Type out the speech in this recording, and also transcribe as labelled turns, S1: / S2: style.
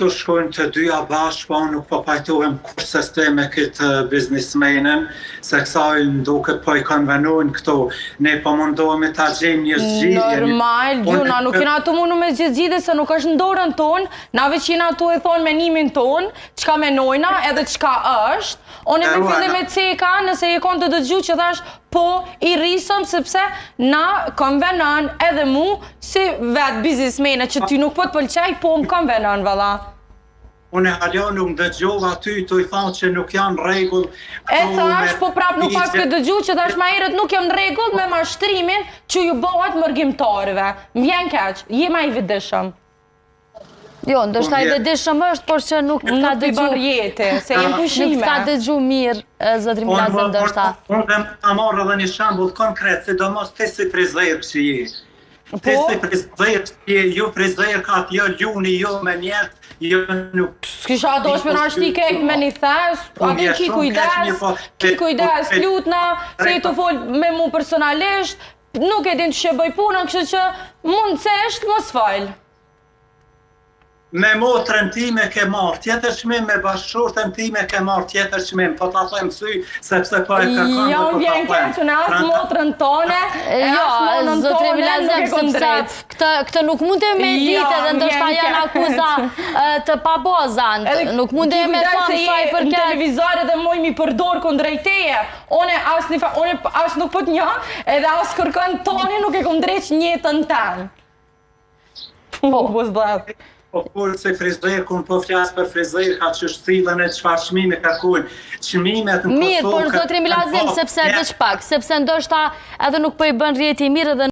S1: këtu shkojnë të dyja bashkë, po unë nuk po pajtohem kurse s'te me këtë biznismenin, se kësaj më duket po i konvenojnë këtu. Ne po mundohemi ta gjejmë një zgjidhje.
S2: Normal, Gjuna, nuk jena tu mundu me zgjidhje se nuk është në dorën tonë, na veç jena tu e thonë menimin tonë, çka menojna edhe çka është. Unë me fillim me ceka, nëse je konë të dëgju që thash, po i rrisëm sepse na konvenon edhe mu si vetë biznismene që ty nuk po të pëlqej, po më konvenon valla.
S1: Unë halja nuk dëgjova ty, të i thonë që nuk janë rregull.
S2: E thash, po prap nuk pas këtë dëgju që thash ma herët nuk jam rregull me mashtrimin që ju bëhet mërgjimtarëve. Më vjen keq, je ma i vidishëm.
S3: Jo, ndështë i vedishëm është, por që nuk ka dëgju
S2: jetë, se jem pushime.
S3: Nuk ka dëgju mirë, zotri Milazë, ndështë.
S1: Unë dhe më marrë edhe një shambull konkret, sidomos të si frizerë që je. Të si frizerë që je, ju frizerë ka t'jo ljuni, jo me njerë, jo nuk...
S2: S'kisha ato është për nashti kek me një thes, atë ki kujdes, lutna, se i të folë me mu personalisht, nuk e din që shë bëj punën, kështë që mund të seshtë mos falë.
S1: Me motrën time ke marrë tjetër çmim, me bashkëshortën time ke marrë tjetër çmim, po ta them sy sepse po e kërkon.
S2: Jo, vjen keq në as motrën tonë,
S3: jo, zotri Milazë, sepse këtë nuk mund të me ditë edhe ndoshta janë akuza të pabazan, nuk mund të me thonë sa i përket.
S2: Në televizor edhe moj mi përdor kundrejt teje. One as nuk po të njoh, edhe as kërkon tonë nuk e kom drejt njëtën tanë. Po, bëzdhat.
S1: Po kur se frizerë, kun po flasë për frizerë, ka që shtilën e qëfar qmime kërkujnë. Qmimet në Kosovë...
S3: Mirë, por zotri Milazë, sepse veç pak, sepse ndoshta edhe nuk po i bën rjeti mirë edhe